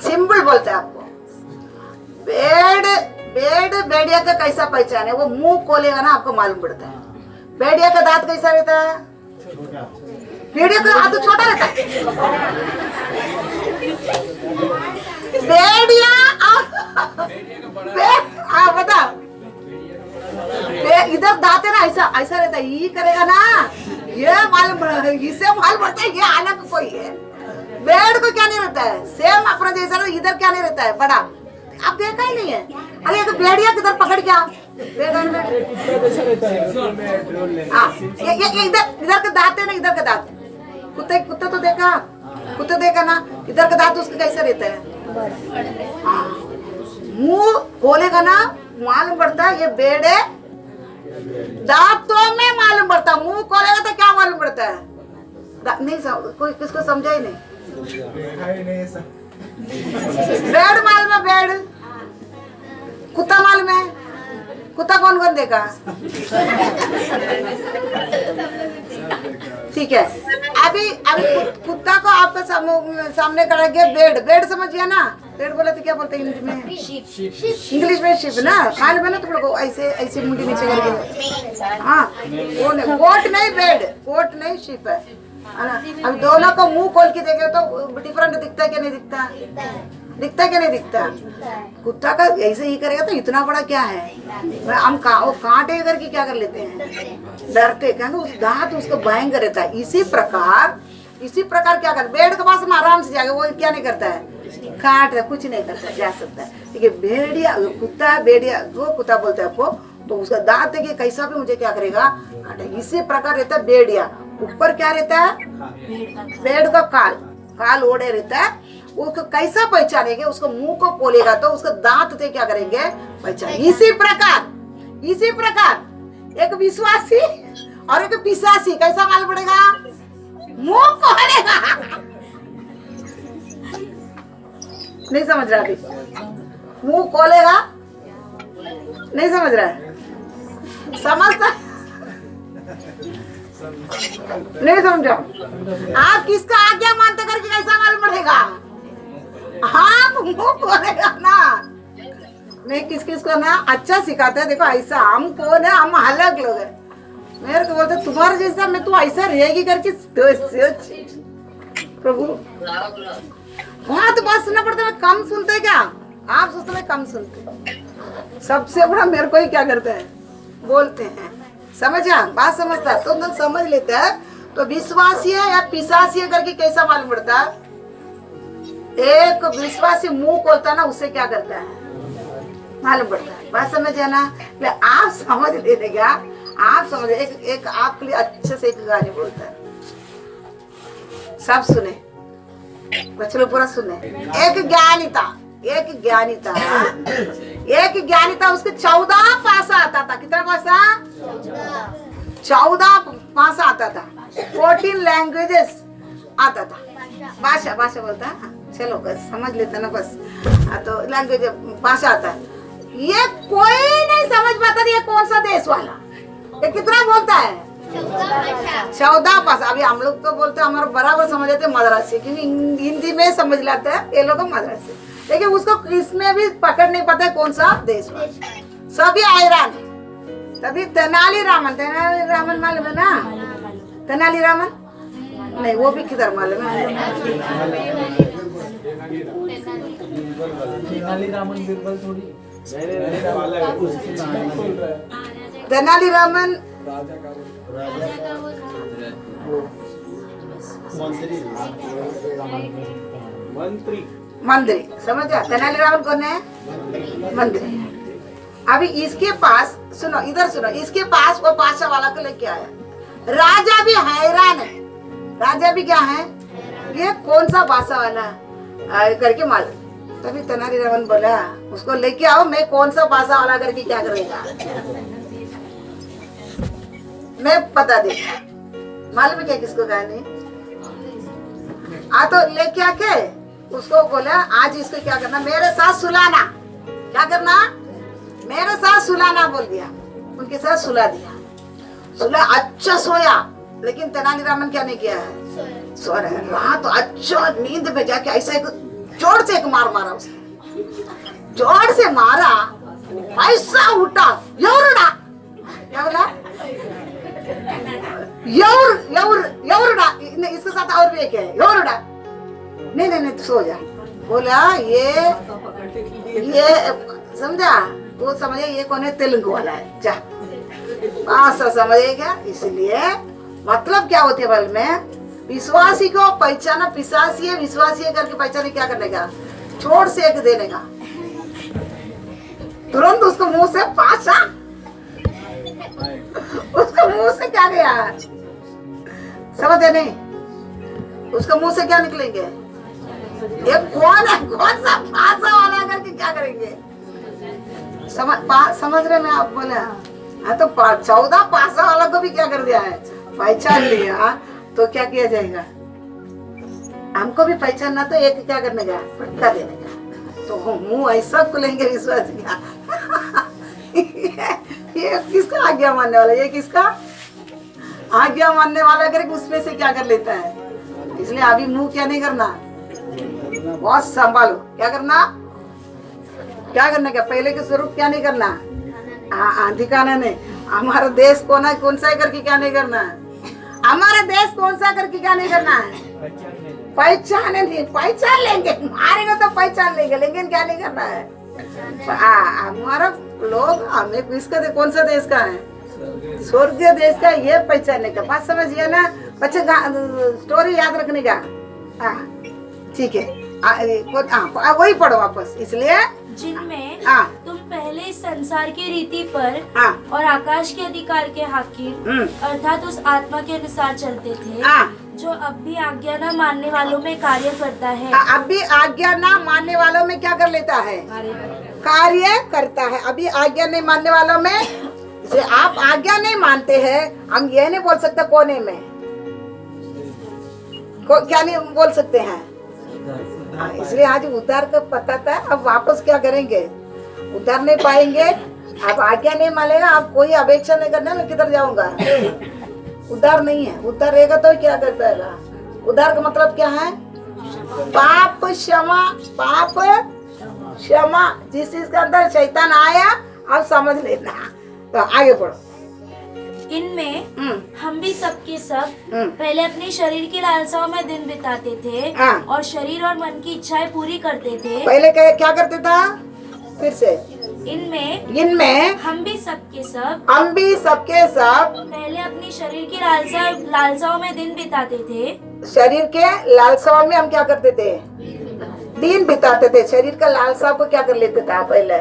सिंपल बोलते हैं आपको, भेड़िया का कैसा पहचान है? वो मुंह खोलेगा ना, आपको मालूम पड़ता है। भेड़िया का दांत कैसा रहता है? भेड़िया का हाथ तो छोटा रहता है। भेड़िया बता, इधर दांत है ना, ऐसा रहता है, ये करेगा ना, ये मालूम, इससे मालूम पड़ता है ये अलग कोई है। भेड़ को क्या नहीं रहता है? सेम अपना जैसा ना, इधर क्या नहीं रहता है? बड़ा। आप देखा ही नहीं है? अरे तो भेड़िया किधर पकड़ क्या? इधर का दांत है ना, इधर का दांत। कुत्ता तो देखा, कुत्ता देखा ना, इधर का दांत उसका कैसा रहता है? मुंह खोलेगा ना, मालूम पड़ता है ये भेड़ है। दांतों में मालूम पड़ता, मुंह खोलेगा तो क्या मालूम पड़ता है? नहीं कोई किसको समझा ही नहीं। भेड़ मालूम है? भेड़। कुत्ता मालूम है? कुत्ता कौन कौन देखा? ठीक है, अभी कुत्ता को आपके सामने खड़ा किया, भेड़ समझिए ना? भेड़ बोले तो क्या बोलते हैं इंग्लिश में? इंग्लिश में शिप ना, मालूम है ना तुम लोग को? ऐसे मुंडी नीचे करके, हाँ गोट नहीं, भेड़ गोट नहीं, शिप है ना। अब दोनों को मुंह खोल के देखे तो डिफरेंट दिखता है क्या नहीं दिखता? दिखता क्या नहीं दिखता? कुत्ता का ऐसे ही करेगा तो इतना बड़ा क्या है? हम कांटे करके क्या कर लेते हैं? डरते, क्योंकि उस दांत उसको भयंकर रहता है। इसी प्रकार क्या कर, भेड़ के पास हम आराम से जाएगा, वो क्या नहीं करता है? काट कुछ नहीं करता, जा सकता है। ठीक है, भेड़िया कुत्ता, भेड़िया वो कुत्ता बोलते हैं आपको, तो उसका दांत देखिए कैसा भी मुझे क्या करेगा? काटे। इसी प्रकार रहता है भेड़िया। ऊपर क्या रहता है? भेड़ का काल ओढ़े रहता है। उसको कैसा पहचानेंगे? उसको मुंह को खोलेगा तो उसका दांत से क्या करेंगे? पहचान। इसी प्रकार एक विश्वासी और एक पिशासी कैसा मालूम पड़ेगा? मुंह खोलेगा। नहीं समझ रहा? अभी मुंह खोलेगा, नहीं समझ रहा है? समझता नहीं समझो? आप किसका आज्ञा मानते करके कैसा मालूम पड़ेगा? आप मुंह बोलेगा ना। मैं किस किस को ना अच्छा सिखाते हैं। देखो ऐसा हम कौन है, हम अलग लोग हैं। मेरे को बोलते तुम्हारे जैसा मैं तू ऐसा रहेगी करके प्रभु वहाँ तो बात सुनना पड़ता है। कम सुनते क्या आप? सोचते मैं कम सुनते। सबसे बड़ा मेरे को ही क्या करते हैं, बोलते हैं। समझा? बात समझता तो समझ लेता है। तो विश्वासी है या पिशासी है करके कैसा मालूम पड़ता है? एक विश्वासी मुंह खोलता है ना, उससे क्या करता है मालूम पड़ता है। बात समझ है ना? आप समझ लेने का, आप समझ। एक आपके लिए अच्छे से एक गाने बोलता है, सब सुने, बच्चे लोग पूरा सुने। एक ज्ञानी था, उसके 14 पासा आता था। कितना पासा? 14 पासा आता था। 14 लैंग्वेजेस आता था। भाषा बोलता है। चलो बस समझ लेते ना बस। तो लैंग्वेज भाषा आता है। ये कोई नहीं समझ पाता ये कौन सा देश वाला। ये कितना बोलता है? 14 भाषा। अभी हम लोग तो बोलते हैं, हमारा बराबर समझ लेते मद्रासी, क्योंकि हिंदी में समझ लेते हैं ये लोग मद्रासी। लेकिन उसको इसमें भी पकड़ नहीं पाता कौन सा देश वाला। सभी हैरान। तभी तेनालीरामन मालूम है ना? तेनालीरामन नहीं, वो भी किधर मालूम है? तेनालीरामन मंत्री। समझा? तेनालीरामन कौन है? मंत्री। अभी इसके पास सुनो, इधर सुनो, इसके पास वो बादशाह वाला को लेके आया। राजा भी हैरान है। राजा भी क्या है, ये कौन सा बादशाह वाला करके मालूम। तभी तेनालीरामन बोला उसको लेके आओ, मैं कौन सा बादशाह वाला करके क्या करेगा मैं बता दे। मालूम है क्या किसको कहानी? तो लेके आके उसको बोला आज इसको क्या करना, मेरे साथ सुलाना। क्या करना? मेरे साथ सुलाना बोल दिया। उनके साथ सुला दिया। सुला, अच्छा सोया। लेकिन तेनालीरामन क्या नहीं किया है? सो रहा है। रात तो अच्छा नींद में जाके ऐसा एक जोर से एक मारा उसने। जोर से मारा, ऐसा उठा, यौरुड़ा। क्या बोला? यौरुड़ा। इसके साथ और भी एक है, यौरुड़ा। नहीं सो जा। बोला ये समझा? वो समझे ये कौन है? तेलुगु वाला है। जा भाषा समझेगा। इसलिए मतलब क्या होती है बल में? विश्वासी को पहचाना, पिशासी है विश्वासी है करके पहचाने क्या करने का? छोड़ से एक देने का। तुरंत उसको मुंह से पासा, उसको मुंह से क्या गया समझे नहीं? उसको मुंह से क्या निकलेंगे? ये कौन है, कौन सा पासा वाला करके क्या करेंगे? समझ रहे? मैं आप बोले हाँ, तो 14 पासा वाला को भी क्या कर दिया है? पहचान लिया। तो क्या किया जाएगा? हमको भी पहचानना, तो एक क्या करने का? फटका देने का। तो मुंह ऐसा खुलेंगे विश्वास क्या? ये किसका आज्ञा मानने वाला? ये किसका आज्ञा मानने वाला करके उसमें से क्या कर लेता है। इसलिए अभी मुंह क्या नहीं करना, बहुत संभालो। क्या करना? क्या करने का? पहले के स्वरूप क्या नहीं करना? हाँ, दिखाना नहीं। हमारा देश कौन सा करके क्या नहीं करना है? हमारा देश कौन सा करके क्या नहीं करना है? पहचान नहीं। पहचान लेंगे, मारेंगे तो पहचान लेंगे, लेकिन क्या नहीं करना है? हमारा लोग हमें किसका कौन सा देश का है? स्वर्गीय देश का। ये पहचानने का बात समझिए ना बच्चे। स्टोरी याद रखने का। ठीक है, वही पढ़ो वापस। इसलिए जिनमें तुम पहले इस संसार की रीति पर और आकाश के अधिकार के हाकिम अर्थात उस आत्मा के अनुसार चलते थे, जो अब भी आज्ञा न मानने वालों में कार्य करता है। अब भी आज्ञा न मानने वालों में क्या कर लेता है? कार्य करता है। अभी आज्ञा नहीं मानने वालों में। इसे आप आज्ञा नहीं मानते हैं, हम ये नहीं बोल सकते कोने में क्या नहीं बोल सकते हैं। इसलिए आज उद्धार का पता था। अब वापस क्या करेंगे? उद्धार नहीं पाएंगे। अब आज्ञा नहीं मानेगा। आप कोई अपेक्षा नहीं करना मैं किधर जाऊंगा। उद्धार नहीं है। उद्धार रहेगा तो क्या कर पाएगा? उद्धार का मतलब क्या है? पाप क्षमा, पाप क्षमा। जिस चीज के अंदर शैतान आया अब समझ लेना। तो आगे बढ़ो। इनमें हम भी सब के सब पहले अपने शरीर की लालसाओं में दिन बिताते थे हाँ। और शरीर और मन की इच्छाएं पूरी करते थे। पहले क्या करते था? फिर से इनमें हम भी सब के सब पहले अपनी शरीर की लालसाओं में दिन बिताते थे। शरीर के लालसाओं में हम क्या करते थे? दिन बिताते थे। शरीर का लालसा को क्या कर लेते थे पहले?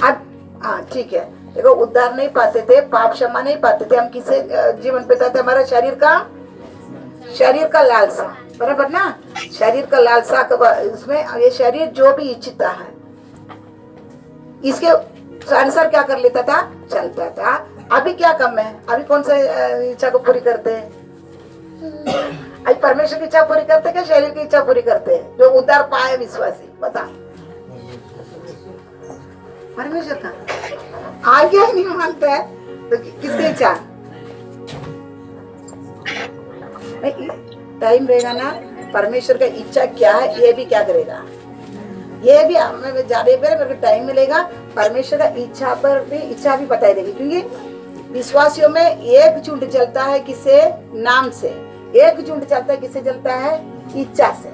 अब हाँ ठीक है। देखो, उद्धार नहीं पाते थे, पाप क्षमा नहीं पाते थे, हम किसे जीवन बिताते? हमारा शरीर का लालसा, बराबर ना? शरीर का लालसा का उसमें ये शरीर जो भी इच्छता है इसके अनुसार क्या कर लेता था? चलता था। अभी क्या कम है? अभी कौन सा इच्छा को पूरी करते हैं? अभी परमेश्वर की इच्छा पूरी करते क्या शरीर की इच्छा पूरी करते हैं? जो उद्धार पाए विश्वासी, बता। परमेश्वर का आगे नहीं मानते है तो किसकी इच्छा? टाइम रहेगा ना, परमेश्वर का इच्छा क्या है ये भी क्या करेगा? ये भी हमें जाने पर मेरे को टाइम मिलेगा, परमेश्वर का इच्छा भी बताई देगी। क्योंकि विश्वासियों में एक झुंड चलता है किसे? नाम से। एक झुंड चलता है किसे? चलता है इच्छा से।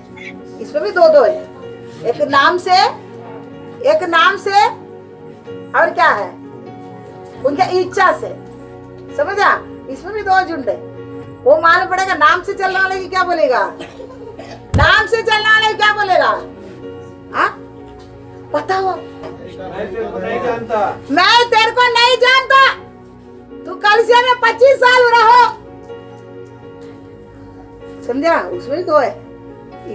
इसमें भी दो है, एक नाम से और क्या है? उनके इच्छा से। समझा? इसमें भी दो झुंड है। वो मालूम पड़ेगा नाम से चलने वाले की क्या बोलेगा? नाम से चलने वाले क्या बोलेगा? हाँ बताओ। मैं तेरे को नहीं जानता, तू कलीसिया में 25 साल रहो। समझा? उसमें तो है,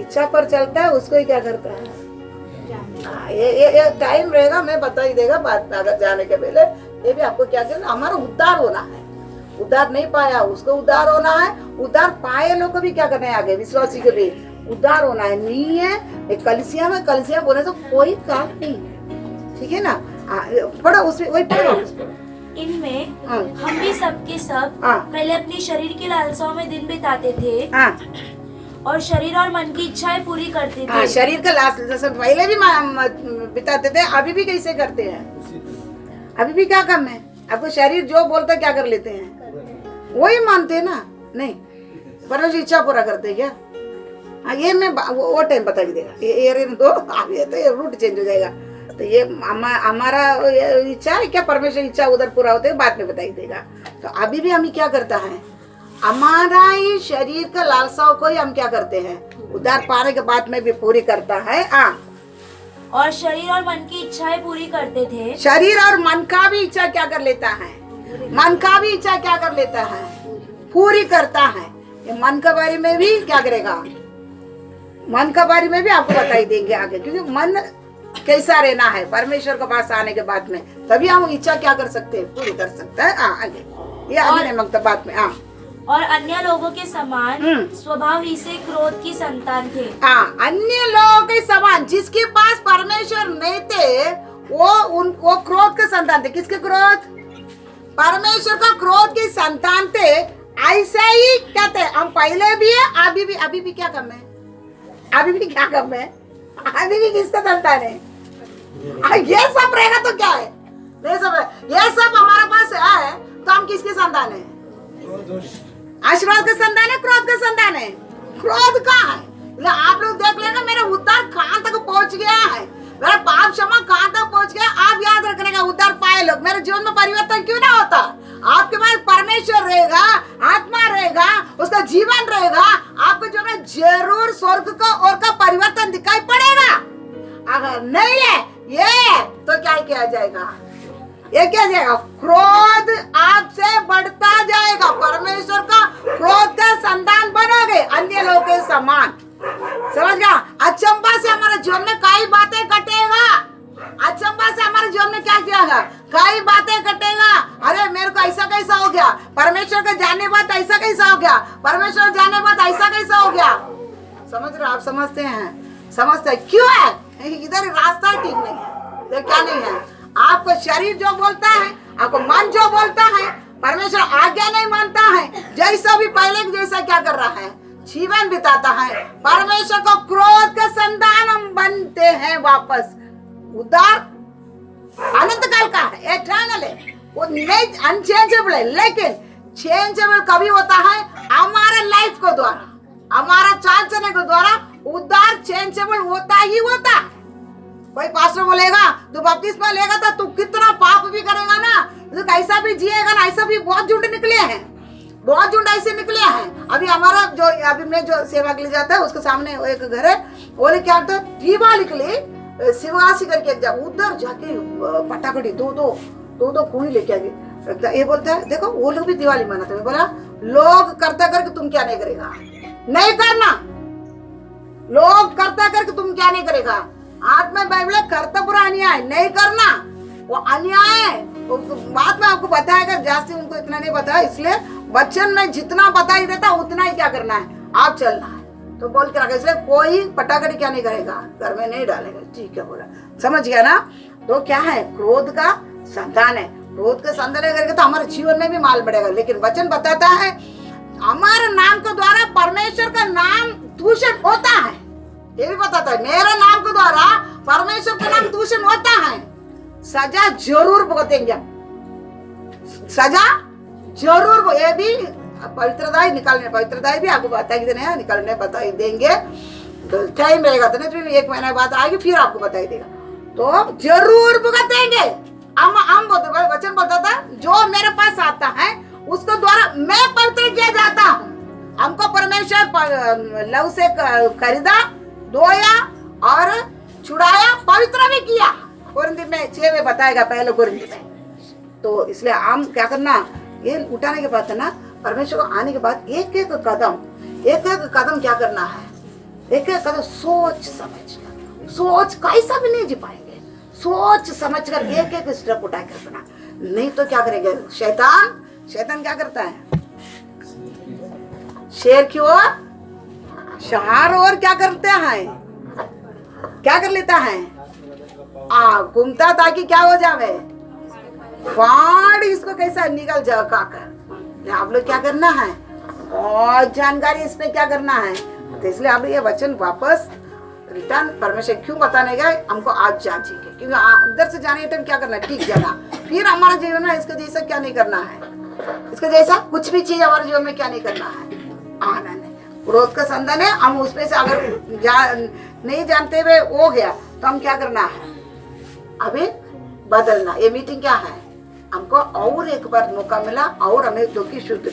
इच्छा पर चलता है, उसको ही क्या करता है? ये टाइम रहेगा, मैं बता ही देगा बात में। अगर जाने के पहले ये भी आपको क्या करना, हमारा उद्धार होना है। उद्धार नहीं पाया उसको उद्धार होना है। उद्धार पाए लोग को भी क्या करना है? आगे विश्वासी को भी उद्धार होना है। नहीं है कलीसिया में, कलीसिया बोले तो कोई काम नहीं, ठीक है ना? पढ़ो उसमें, वही पढ़ो। इनमें हम भी सब के सब पहले अपनी शरीर की लालसाओं में दिन बिताते थे और शरीर और मन की इच्छाएं पूरी करते थे। शरीर का लालसा पहले भी बिताते थे, अभी भी कैसे करते हैं? अभी भी क्या काम है? आपको शरीर जो बोलता है क्या कर लेते हैं? वही मानते हैं ना? नहीं, परमेश्वर इच्छा पूरा करते क्या? हाँ, ये मैं वो टाइम बता भी देगा। ये दो अभी तो ये रूट चेंज हो जाएगा। तो ये हमारा इच्छा है क्या? परमेश्वर इच्छा उधर पूरा होते बाद में बताई देगा। तो अभी भी हमें क्या करता है? हमारा ही शरीर का लालसाओं को ही हम क्या करते हैं? उद्धार पाने के बाद में भी पूरी करता है। और शरीर और मन की इच्छाएं पूरी करते थे। शरीर और मन का भी इच्छा क्या कर लेता है? मन का भी इच्छा क्या कर लेता है? पूरी करता है। ये मन के बारे में भी क्या करेगा? मन के बारे में भी आपको बताई देंगे आगे। क्योंकि मन कैसा रहना है परमेश्वर के पास आने के बाद में, तभी हम इच्छा क्या कर सकते हैं? पूरी कर सकते हैं। आगे ये आगे नहीं मांगता बात में। और अन्य लोगों के समान स्वभाव ही से क्रोध की संतान थे। अन्य लोगों के समान, जिसके पास परमेश्वर नहीं थे वो क्रोध के संतान थे। किसके क्रोध? परमेश्वर का क्रोध के संतान थे। ऐसे ही कहते हम पहले भी है, अभी भी क्या कम है? अभी भी क्या कम है? अभी भी किसका संतान है? ये सब रहेगा तो क्या है? ये सब हमारे पास है तो हम किसके संतान है? आशीर्वाद का संतान है, क्रोध का संतान है? क्रोध कहाँ है? आप लोग देख लेना मेरा उद्धार कहाँ तक पहुंच गया है, मेरा पाप क्षमा कहाँ तक पहुंच गया। आप याद रखने का उद्धार पाए लोग, मेरे जीवन में परिवर्तन क्यों ना होता? आपके पास परमेश्वर रहेगा, आत्मा रहेगा, उसका जीवन रहेगा, आपको जो है जरूर स्वर्ग का और का परिवर्तन दिखाई पड़ेगा। अगर नहीं है ये तो क्या किया जाएगा? ये क्या जाएगा? क्रोध आपसे बढ़ता जाएगा। परमेश्वर का क्रोध का संतान बनोगे अन्य लोगों के समान। समझ गया? अचंबा से हमारे जीवन में कई बातें कटेगा। अचंबा से हमारे जीवन में क्या किया? कई बातें कटेगा। अरे मेरे को ऐसा कैसा हो गया? परमेश्वर के जाने बाद ऐसा कैसा हो गया? परमेश्वर जाने बाद ऐसा कैसा हो गया? समझ रहे? आप समझते हैं? समझते हैं क्यों है? इधर रास्ता ठीक नहीं है। तो क्या नहीं है? आपको शरीर जो बोलता है, आपको मन जो बोलता है, परमेश्वर आज्ञा नहीं मानता है। जैसा भी पहले के जैसा क्या कर रहा है, जीवन बिताता है। परमेश्वर को क्रोध का संतान हम बनते हैं वापस। उद्धार अनंत काल का है, एटर्नल है, वो नहीं अनचेंजेबल है। लेकिन चेंजेबल कभी होता है हमारे लाइफ को द्वारा, हमारा चाल चलने के द्वारा उद्धार चेंजेबल होता ही होता है। कोई पास्टर बोलेगा तू बपतिस्मा लेगा तो तू कितना पाप भी करेगा ना, तो ऐसा भी जिएगा ना, ऐसा भी बहुत झूठ निकले हैं, बहुत झूठ ऐसे निकले हैं। अभी हमारा जो अभी मैं जो सेवा के लिए जाता है उसके सामने एक घर है, बोले क्या होता है दिवाली के लिए शिवराशि करके जा, उधर जाके पटाखड़ी दो कुड़ी लेके आ गए। ये बोलता है देखो वो लोग भी दिवाली मनाते हैं। बोला लोग करता करके तुम क्या नहीं करेगा, नहीं करना। लोग करता करके तुम क्या नहीं करेगा। हाथ में बाइबल करता पूरा अन्याय नहीं करना, वो अन्याय है। वो बात में आपको बताएगा, जास्ती उनको इतना नहीं बताया, इसलिए वचन में जितना बता ही देता उतना ही क्या करना है, आप चलना है। तो बोल के रखा, इसलिए कोई पटाखड़ी क्या नहीं करेगा, घर में नहीं डालेगा। ठीक है बोला, समझ गया ना। तो क्या है, क्रोध का संतान है। क्रोध का संतान करेगा तो हमारे जीवन में भी माल बढ़ेगा। लेकिन वचन बताता है हमारे नाम के द्वारा परमेश्वर का नाम दूषण होता है। ये भी बताता है मेरे नाम के द्वारा परमेश्वर का नाम दूषण होता है, सजा जरूर भुगतेंगे, सजा जरूर। ये भी पवित्रताई निकालने, पवित्रताई भी आपको बता देने निकालने बता ही देंगे। तो टाइम रहेगा तो नहीं, फिर 1 महीना बाद आएगी फिर आपको बता ही देगा। तो जरूर भुगतेंगे। हम वचन बताता जो मेरे पास आता है उसको द्वारा मैं पवित्र किया जाता हूँ। हमको परमेश्वर लव से खरीदा, धोया और छुड़ाया, पवित्र भी किया। कोरिन्थी में 6 में बताएगा, पहले कोरिन्थी में। तो इसलिए हम क्या करना, ये उठाने के बाद ना परमेश्वर को आने के बाद एक एक कदम क्या करना है, एक एक कदम सोच समझ कर, सोच कैसा भी नहीं जी पाएंगे, सोच समझ कर एक एक स्टेप उठा कर करना। नहीं तो क्या करेंगे, शैतान क्या करता है, शेर की ओर शहार और क्या करते हैं, क्या कर लेता है, घूमता ताकि क्या हो जावे, फाड़ इसको कैसा निकल जाओ काकर। आप लोग क्या करना है, और जानकारी इस पे क्या करना है। तो इसलिए आप ये वचन वापस रिटर्न परमेश्वर क्यों बताने गए, हमको आज जांचेंगे, क्योंकि अंदर से जाने टाइम क्या करना है, ठीक जाना। फिर हमारा जीवन में इसके जैसा क्या नहीं करना है, इसके जैसा कुछ भी चीज हमारे जीवन में क्या नहीं करना है, आना नहीं। क्रोध का संतान है, हम उसमें से अगर नहीं जानते हुए हो गया तो हम क्या करना है, अभी बदलना। ये मीटिंग क्या है, हमको और एक बार मौका मिला और हमें दुखी शुद्ध